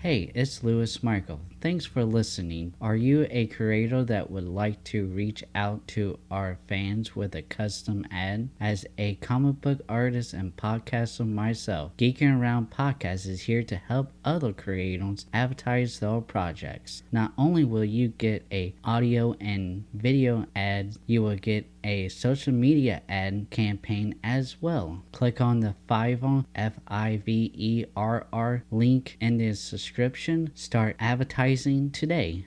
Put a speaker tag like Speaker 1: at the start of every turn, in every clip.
Speaker 1: Hey, it's Lewis Michael. Thanks for listening. Are you a creator that would like to reach out to our fans with a custom ad? As a comic book artist and podcaster myself, Geeking Around Podcast is here to help other creators advertise their projects. Not only will you get a audio and video ad, you will get a social media ad campaign as well. Click on the Fiverr Fiverr link in the description. Start advertising today.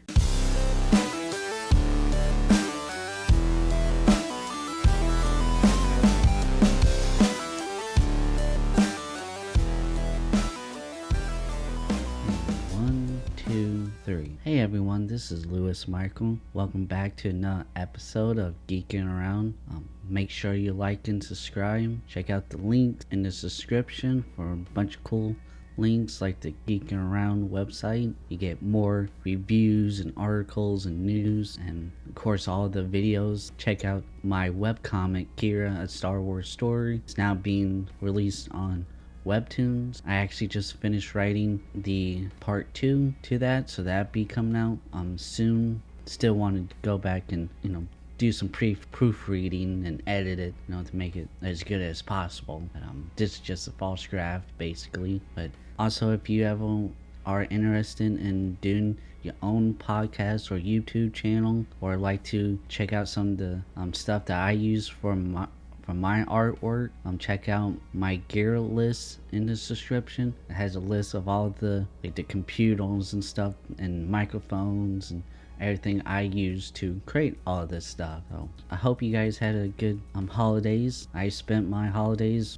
Speaker 1: One, two, three. Hey everyone, this is Lewis Michael. Welcome back to another episode of Geeking Around. Make sure you like and subscribe. Check out the link in the description for a bunch of cool links like the Geeking Around website. You get more reviews and articles and news, and of course all the videos. Check out my webcomic Kira, a Star Wars story. It's now being released on Webtoons. I actually just finished writing the part 2 to that, so that'll be coming out soon. Still wanted to go back and do some proofreading and edit it, to make it as good as possible. But, this is just a false draft, basically. But also, if you ever are interested in doing your own podcast or YouTube channel, or like to check out some of the stuff that I use for my artwork, check out my gear list in the description. It has a list of all the computers and stuff and microphones and everything I use to create all of this stuff. So I hope you guys had a good holidays. I spent my holidays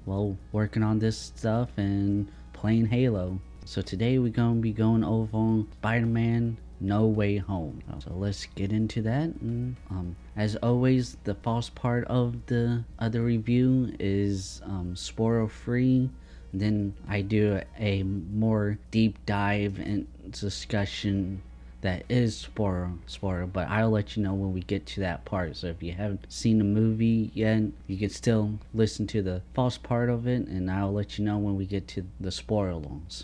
Speaker 1: working on this stuff and playing Halo. So today we're gonna be going over Spider-Man No Way Home. So let's get into that. And, as always, the false part of the other review is spoiler free. Then I do a more deep dive and discussion that is spoiler, but I'll let you know when we get to that part. So if you haven't seen the movie yet, you can still listen to the false part of it, and I'll let you know when we get to the spoilers.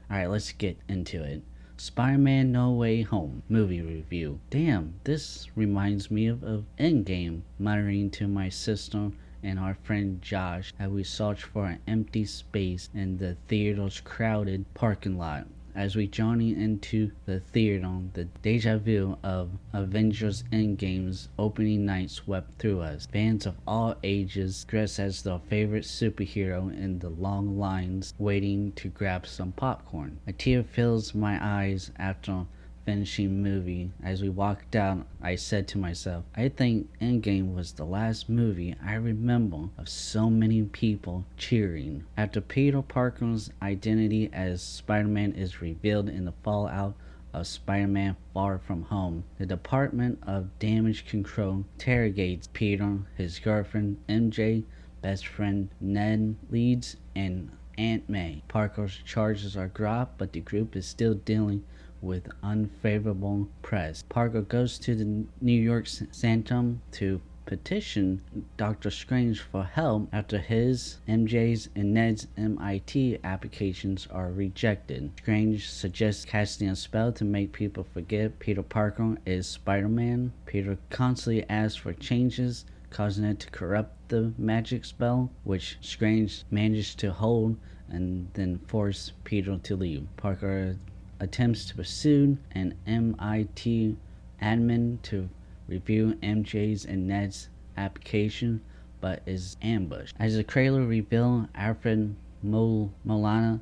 Speaker 1: Alright, let's get into it. Spider-Man No Way Home movie review. Damn, this reminds me of Endgame, muttering to my sister and our friend Josh as we search for an empty space in the theater's crowded parking lot. As we journey into the theater, the deja vu of Avengers Endgame's opening night swept through us. Fans of all ages dressed as their favorite superhero in the long lines waiting to grab some popcorn. A tear fills my eyes after finishing movie. As we walked out, I said to myself, I think Endgame was the last movie I remember of so many people cheering. After Peter Parker's identity as Spider-Man is revealed in the fallout of Spider-Man Far From Home, the Department of Damage Control interrogates Peter, his girlfriend MJ, best friend Ned Leeds, and Aunt May. Parker's charges are dropped, but the group is still dealing with unfavorable press. Parker goes to the New York Sanctum to petition Dr. Strange for help after his, MJ's, and Ned's MIT applications are rejected. Strange suggests casting a spell to make people forget Peter Parker is Spider-Man. Peter constantly asks for changes, causing it to corrupt the magic spell, which Strange managed to hold and then force Peter to leave. Parker attempts to pursue an MIT admin to review MJ's and Ned's application, but is ambushed. As the trailer reveals, Alfred Molina,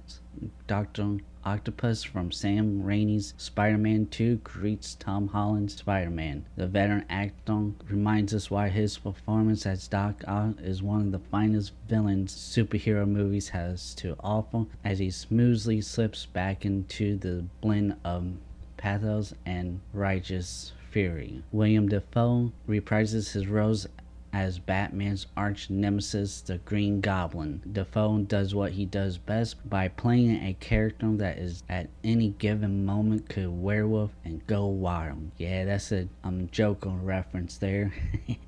Speaker 1: Dr. Octopus from Sam Raimi's Spider-Man 2 greets Tom Holland's Spider-Man. The veteran actor reminds us why his performance as Doc Ock is one of the finest villains superhero movies has to offer, as he smoothly slips back into the blend of pathos and righteous fury. William Dafoe reprises his roles as Batman's arch nemesis, the Green Goblin. Dafoe does what he does best by playing a character that is at any given moment could werewolf and go wild. Yeah, that's a Joker reference there.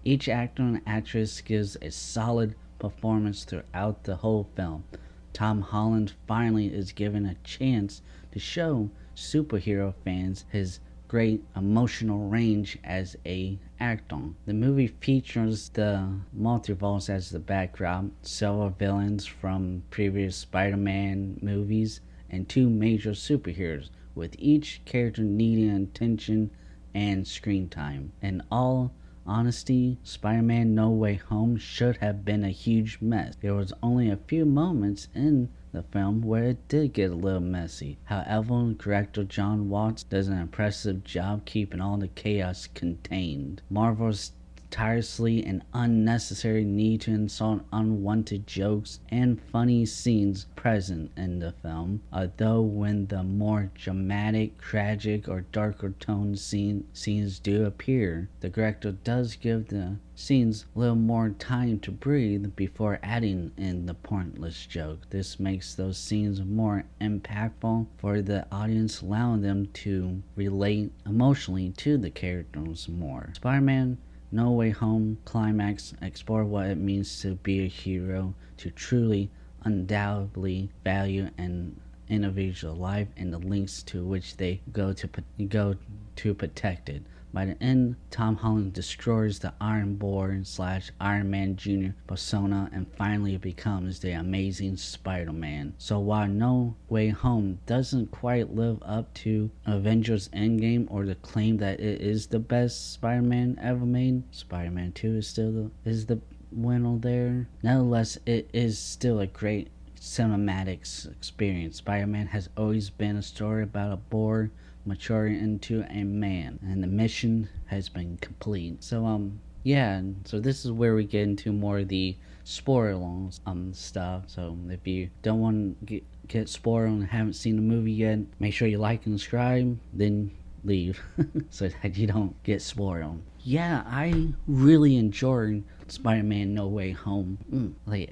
Speaker 1: Each actor and actress gives a solid performance throughout the whole film. Tom Holland finally is given a chance to show superhero fans his great emotional range as a actor. The movie features the multiverse as the backdrop, several villains from previous Spider-Man movies, and two major superheroes, with each character needing attention and screen time. In all honesty, Spider-Man No Way Home should have been a huge mess. There was only a few moments in the film where it did get a little messy. However, director John Watts does an impressive job keeping all the chaos contained. Marvel's tirelessly and unnecessary need to insult unwanted jokes and funny scenes present in the film, although when the more dramatic, tragic, or darker toned scenes do appear, the director does give the scenes a little more time to breathe before adding in the pointless joke. This makes those scenes more impactful for the audience, allowing them to relate emotionally to the characters more. Spider-Man No Way Home climax explore what it means to be a hero, to truly, undoubtedly value an individual life and the lengths to which they go to protect it. By the end, Tom Holland destroys the Ironborn / Iron Man Jr. persona and finally becomes the amazing Spider-Man. So while No Way Home doesn't quite live up to Avengers Endgame or the claim that it is the best Spider-Man ever made, Spider-Man 2 is still the winner there. Nevertheless, it is still a great cinematics experience. Spider-Man has always been a story about a boy maturing into a man, and the mission has been complete. So yeah, so this is where we get into more of the spoiler stuff. So if you don't want to get spoiled and haven't seen the movie yet, make sure you like and subscribe, then leave so that you don't get spoiled. Yeah, I really enjoyed Spider-Man No Way Home. Like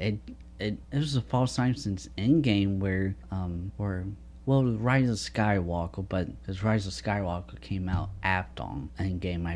Speaker 1: it was a false time since Endgame where well, Rise of Skywalker, but because Rise of Skywalker came out after Endgame,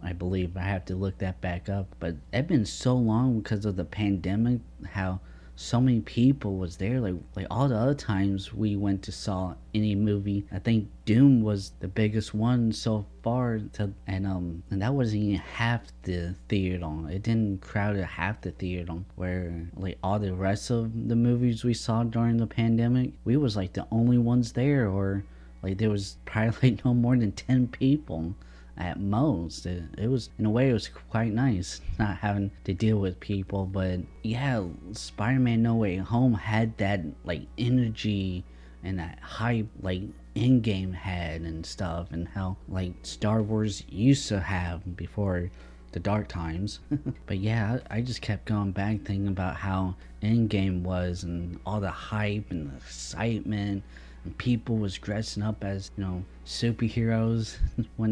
Speaker 1: I believe. I have to look that back up. But it's been so long because of the pandemic, how so many people was there. Like all the other times we went to saw any movie, I think Doom was the biggest one so far. And that wasn't even half the theater. It didn't crowd half the theater. Where like all the rest of the movies we saw during the pandemic, we was like the only ones there, or like there was probably like no more than 10 people at most. It was, in a way, it was quite nice not having to deal with people. But yeah, Spider-Man No Way Home had that like energy and that hype like Endgame had and stuff, and how like Star Wars used to have before the dark times. But yeah, I just kept going back thinking about how Endgame was, and all the hype and the excitement, and people was dressing up as, you know, superheroes when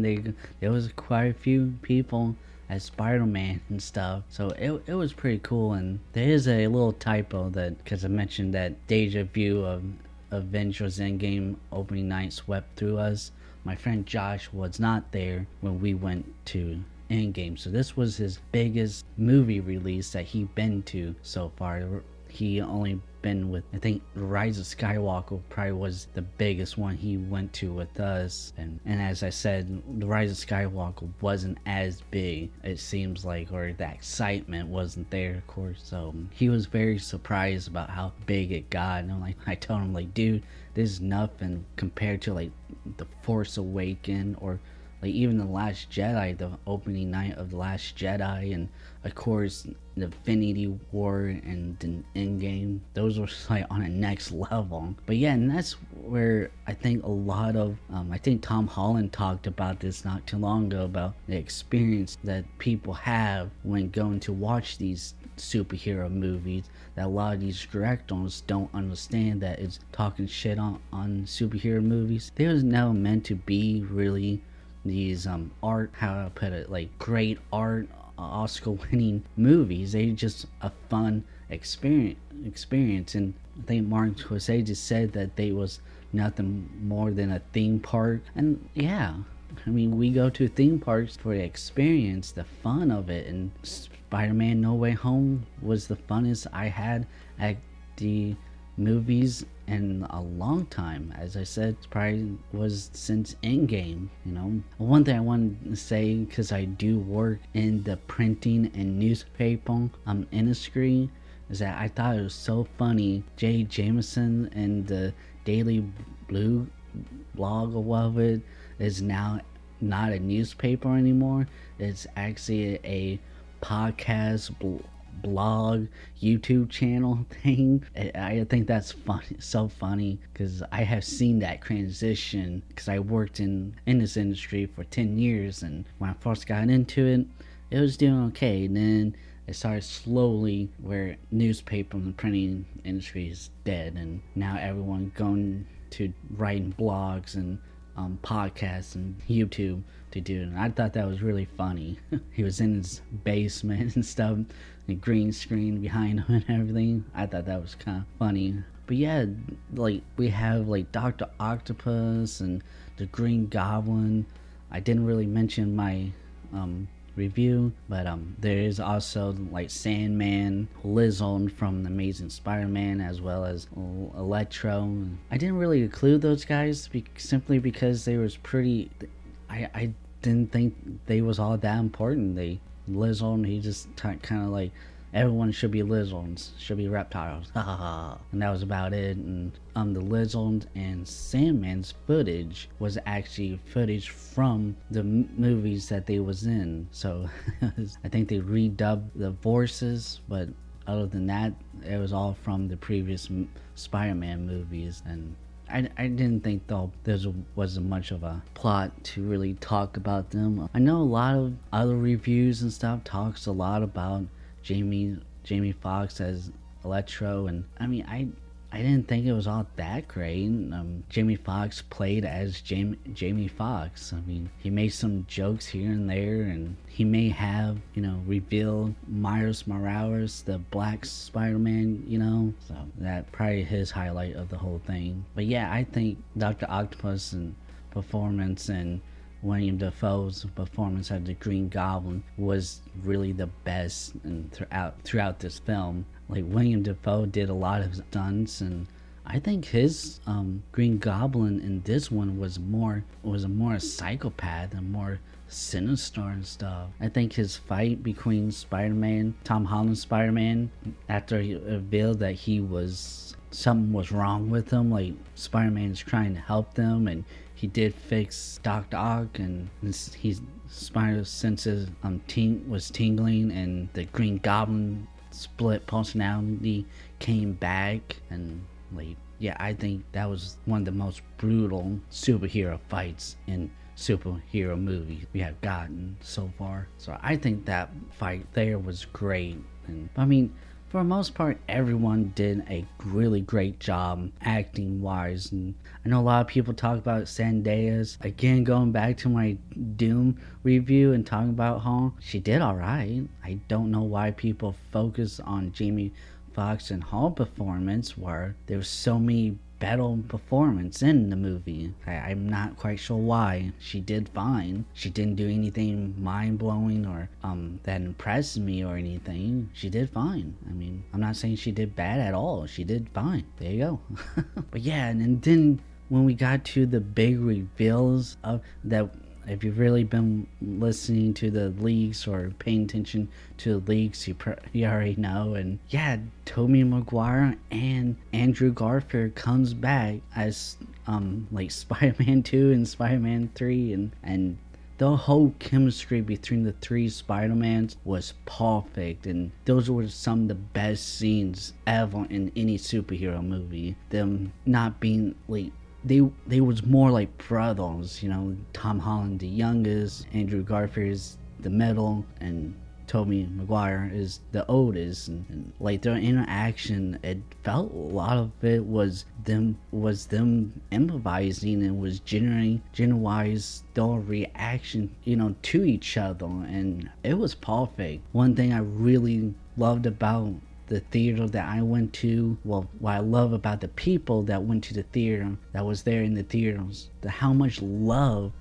Speaker 1: there was quite a few people as Spider-Man and stuff. So it was pretty cool. And there is a little typo, that because I mentioned that deja vu of Avengers Endgame opening night swept through us. My friend Josh was not there when we went to Endgame, so this was his biggest movie release that he been to so far. He only been with, I think, Rise of Skywalker probably was the biggest one he went to with us. And as I said, the Rise of Skywalker wasn't as big, it seems like, or the excitement wasn't there, of course. So he was very surprised about how big it got. And I told him, like, dude, this is nothing compared to like The Force Awakens, or like even The Last Jedi, the opening night of The Last Jedi, and of course the Infinity War and the Endgame. Those were like on a next level. But yeah, and that's where I think a lot of I think Tom Holland talked about this not too long ago, about the experience that people have when going to watch these superhero movies, that a lot of these directors don't understand that it's talking shit on superhero movies. They was never meant to be really these art, how I put it, like great art, Oscar winning movies. They just a fun experience. And I think Martin Scorsese said that they was nothing more than a theme park. And yeah, I mean, we go to theme parks for the experience, the fun of it. And Spider-Man No Way Home was the funnest I had at the movies in a long time. As I said, probably was since Endgame. One thing I want to say, because I do work in the printing and newspaper industry, is that I thought it was so funny. Jay Jameson and the Daily Blue blog or whatever is now not a newspaper anymore. It's actually a podcast blog YouTube channel thing. I think that's funny, so funny, because I have seen that transition, because I worked in this industry for 10 years, and when I first got into it, it was doing okay, and then it started slowly where newspaper and printing industry is dead, and now everyone going to writing blogs and podcasts and YouTube to do it. And I thought that was really funny. He was in his basement and stuff, and green screen behind him and everything. I thought that was kind of funny. But yeah, like we have like Dr. Octopus and the Green Goblin. I didn't really mention my review, but there is also like Sandman, Lizzo from the Amazing Spider-Man, as well as Electro. I didn't really include those guys simply because they was pretty. I didn't think they was all that important. Lizzo, he just kind of like, everyone should be lizards, should be reptiles, and that was about it. And the lizard and Sandman's footage was actually footage from the movies that they was in. So I think they redubbed the voices, but other than that, it was all from the previous Spider-Man movies. And I didn't think though there wasn't much of a plot to really talk about them. I know a lot of other reviews and stuff talks a lot about Jamie Foxx as Electro, and I mean I didn't think it was all that great. Jamie Foxx played as Jamie Foxx. I mean, he made some jokes here and there, and he may have revealed Miles Morales, the Black Spider-Man, so that probably his highlight of the whole thing. But yeah, I think Dr. Octopus and performance and William Dafoe's performance as the Green Goblin was really the best and throughout this film. Like, William Dafoe did a lot of stunts, and I think his Green Goblin in this one was a more psychopath and more sinister and stuff. I think his fight between Spider-Man, Tom Holland's Spider-Man, after he revealed that something was wrong with him, like Spider-Man's trying to help them, and he did fix Dr. Ock, and his spider senses was tingling, and the Green Goblin split personality came back, and like, yeah, I think that was one of the most brutal superhero fights in superhero movies we have gotten so far. So I think that fight there was great. And I mean, for the most part, everyone did a really great job acting wise. And I know a lot of people talk about Zendaya's. Again, going back to my Doom review and talking about her, she did alright. I don't know why people focus on Jamie Foxx and her performance, where there was so many better performance in the movie. I'm not quite sure why. She did fine. She didn't do anything mind-blowing or that impressed me or anything. She did fine. I mean, I'm not saying she did bad at all. She did fine. There you go. But yeah, and then when we got to the big reveals of that, if you've really been listening to the leaks or paying attention to the leaks, you already know. And yeah, Tobey Maguire and Andrew Garfield comes back as like Spider-Man 2 and Spider-Man 3, and the whole chemistry between the three Spider-Mans was perfect, and those were some of the best scenes ever in any superhero movie. Them not being like, they was more like brothers, Tom Holland the youngest, Andrew Garfield is the middle, and Tobey Maguire is the oldest, and like their interaction, it felt a lot of it was them improvising, and was genuine their reaction to each other, and it was perfect. One thing I really loved about the theater that I went to, well, what I love about the people that went to the theater, that was there in the theaters, how much love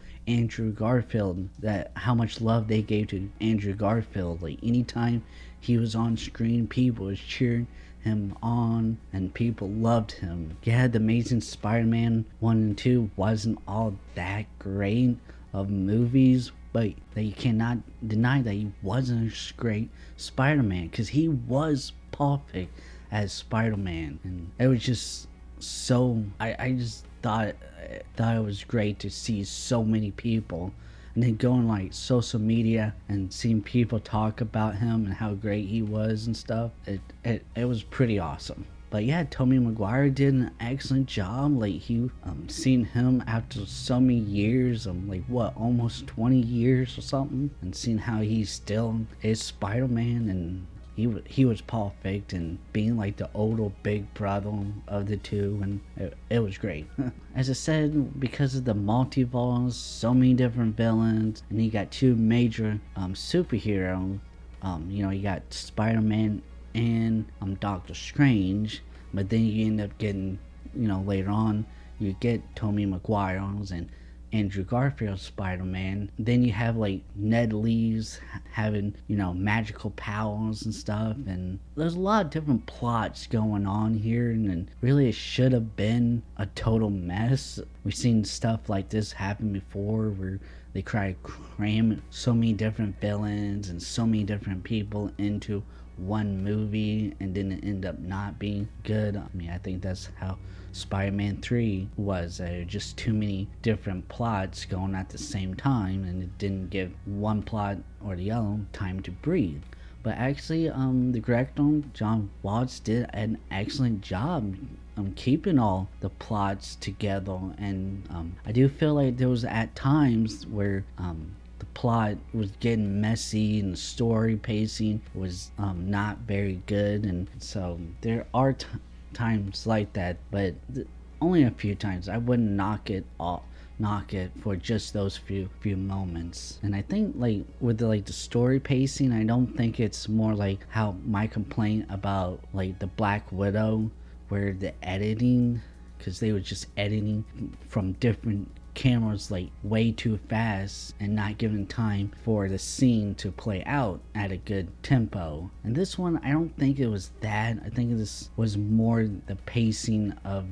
Speaker 1: how much love they gave to Andrew Garfield. Like, anytime he was on screen, people was cheering him on, and people loved him. Yeah, the Amazing Spider-Man 1 and 2 wasn't all that great of movies, but you cannot deny that he wasn't a great Spider-Man, because he was perfect as Spider-Man. And it was just so, I just thought it was great to see so many people, and then going like social media and seeing people talk about him and how great he was and stuff. It was pretty awesome. But yeah, Tobey Maguire did an excellent job. Like, he seeing him after so many years, like what, almost 20 years or something, and seeing how he still is Spider-Man, and he was perfect, and being like the older big brother of the two, and it was great. As I said, because of the multiverse, so many different villains, and you got two major superheroes. You got Spider-Man and Doctor Strange, but then you end up getting, later on, you get Tobey Maguire's and Andrew Garfield's Spider-Man. Then you have like Ned Leeds having, magical powers and stuff, and there's a lot of different plots going on here, and really it should have been a total mess. We've seen stuff like this happen before, where they try to cram so many different villains and so many different people into one movie, and then it end up not being good. I think that's how Spider-Man 3 was. Just too many different plots going at the same time, and it didn't give one plot or the other time to breathe. But actually, the director, John Watts, did an excellent job keeping all the plots together, and I do feel like there was at times where the plot was getting messy and the story pacing was not very good, and so there are times like that, but only a few times. I wouldn't knock it for just those few moments. And I think like with the story pacing, I don't think it's more like how my complaint about like the Black Widow, where the editing, because they were just editing from different cameras like way too fast and not giving time for the scene to play out at a good tempo. And this one, I don't think it was that. I think this was more the pacing of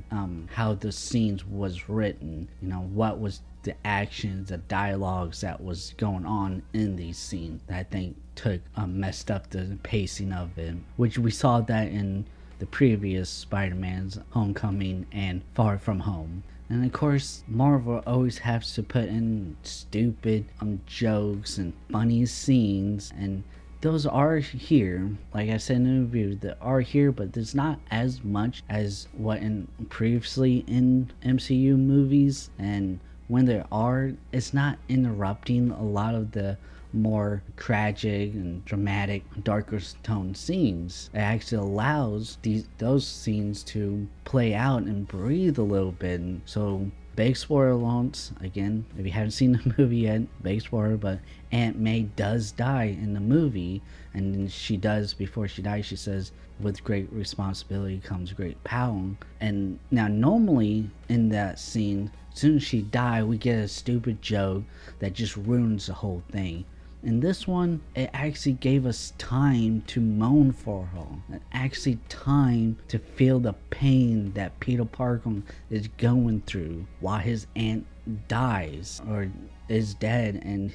Speaker 1: how the scenes was written, what was the actions, the dialogues that was going on in these scenes that I think took messed up the pacing of it, which we saw that in the previous Spider-Man's Homecoming and Far From Home. And of course, Marvel always has to put in stupid jokes and funny scenes, and those are here. Like I said in the review, they are here, but there's not as much as what in previously in MCU movies. And when there are, it's not interrupting a lot of the more tragic and dramatic, darker tone scenes. It actually allows those scenes to play out and breathe a little bit. And so, big spoiler alerts again, if you haven't seen the movie yet, big spoiler, but Aunt May does die in the movie, and then she does, before she dies, she says, with great responsibility comes great power. And now normally in that scene, as soon as she died, we get a stupid joke that just ruins the whole thing. In this one, it actually gave us time to moan for her. Actually time to feel the pain that Peter Parker is going through while his aunt dies or is dead, and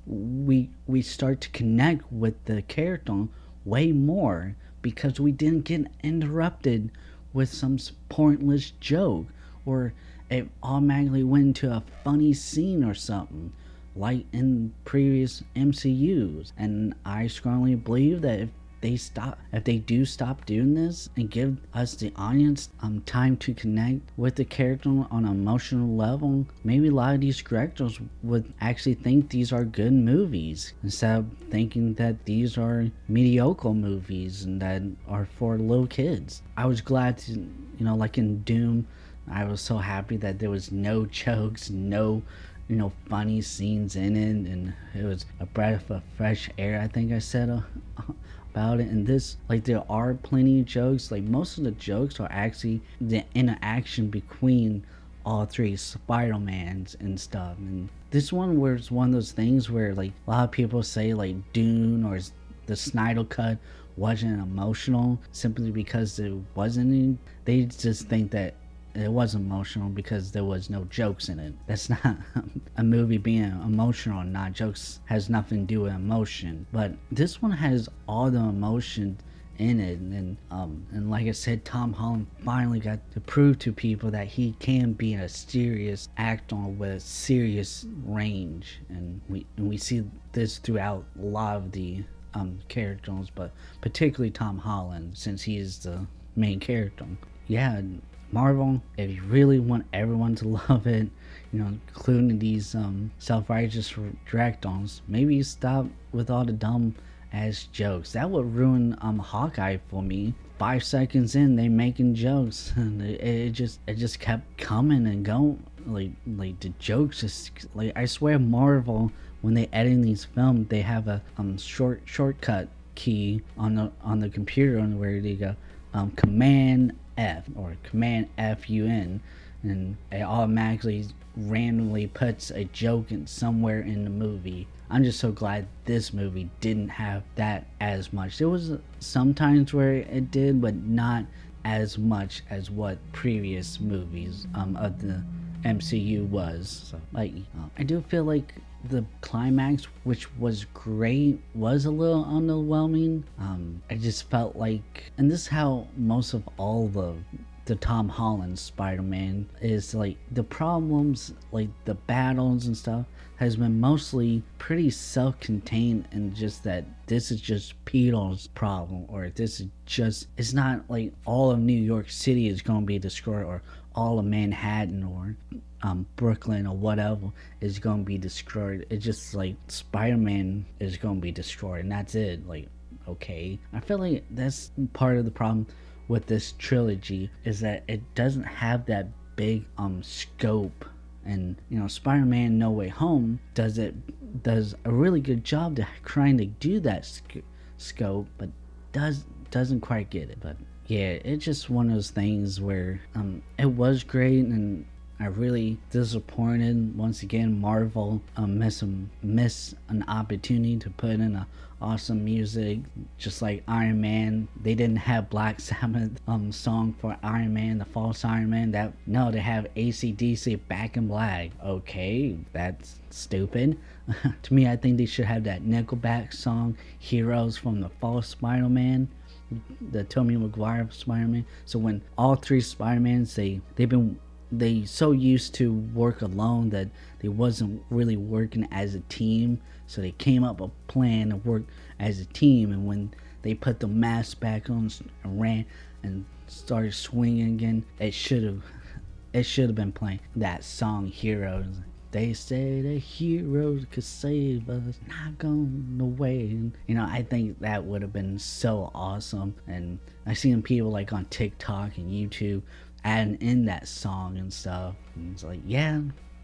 Speaker 1: we start to connect with the character way more because we didn't get interrupted with some pointless joke, or it automatically went into a funny scene or something like in previous MCUs. And I strongly believe that if they do stop doing this and give us, the audience, time to connect with the character on an emotional level, maybe a lot of these directors would actually think these are good movies instead of thinking that these are mediocre movies and that are for little kids. I was glad to, like in Doom, I was so happy that there was no jokes, no funny scenes in it, and it was a breath of fresh air, I think I said about it. And this, like, there are plenty of jokes. Like, most of the jokes are actually the interaction between all three Spider-Mans and stuff. And this one was one of those things where, like, a lot of people say, like, Dune or the Snyder Cut wasn't emotional simply because it wasn't any, they just think that it was emotional because there was no jokes in it. That's not a movie being emotional or not. Jokes has nothing to do with emotion. But this one has all the emotion in it, and like I said, Tom Holland finally got to prove to people that he can be a serious actor with serious range, and we see this throughout a lot of the characters, but particularly Tom Holland, since he is the main character. Yeah, Marvel, if you really want everyone to love it, including these self-righteous directors, maybe stop with all the dumb ass jokes. That would ruin Hawkeye for me. 5 seconds in, they making jokes, and it just kept coming and going. Like the jokes just like, I swear Marvel, when they edit these films, they have a shortcut key on the computer on where they go Command F or Command FUN, and it automatically randomly puts a joke in somewhere in the movie. I'm just so glad this movie didn't have that as much. There was some times where it did, but not as much as what previous movies of the MCU was. So, like, I do feel like the climax, which was great, was a little underwhelming. I just felt like, and this is how most of all the Tom Holland Spider-Man is, like, the problems, like the battles and stuff, has been mostly pretty self-contained, and just that this is just Peter's problem, or this is just, it's not like all of New York City is going to be destroyed, or all of Manhattan or Brooklyn or whatever is going to be destroyed. It's just like Spider-Man is going to be destroyed, and that's it. Like, okay, I feel like that's part of the problem with this trilogy, is that it doesn't have that big scope. And Spider-Man No Way Home does a really good job to trying to do that scope, but doesn't quite get it. But yeah, it's just one of those things where it was great, and I really disappointed once again. Marvel miss an opportunity to put in a awesome music, just like Iron Man. They didn't have Black Sabbath song for Iron Man, the false Iron Man. They have AC/DC Back in Black. Okay, that's stupid. To me, I think they should have that Nickelback song Heroes from the false Spider-Man, the Tobey Maguire Spider-Man. So when all three Spider-Mans, they so used to work alone that they wasn't really working as a team, so they came up with a plan to work as a team. And when they put the mask back on and ran and started swinging again, it should have been playing that song Heroes. They say the heroes could save us, not going away. And, I think that would have been so awesome. And I've seen people like on TikTok and YouTube adding in that song and stuff. And it's like, yeah,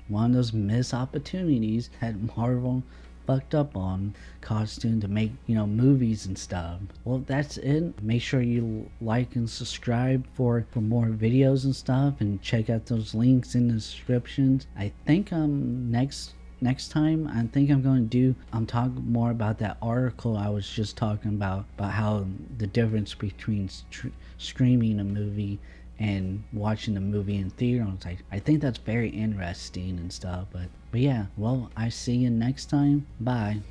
Speaker 1: one of those missed opportunities that Marvel fucked up on costume to make movies and stuff. Well, that's it. Make sure you like and subscribe for more videos and stuff, and check out those links in the descriptions. I think next time I think I'm going to talk more about that article I was just talking about how the difference between streaming a movie and watching the movie in theaters. I think that's very interesting and stuff. But yeah, well, I see you next time. Bye.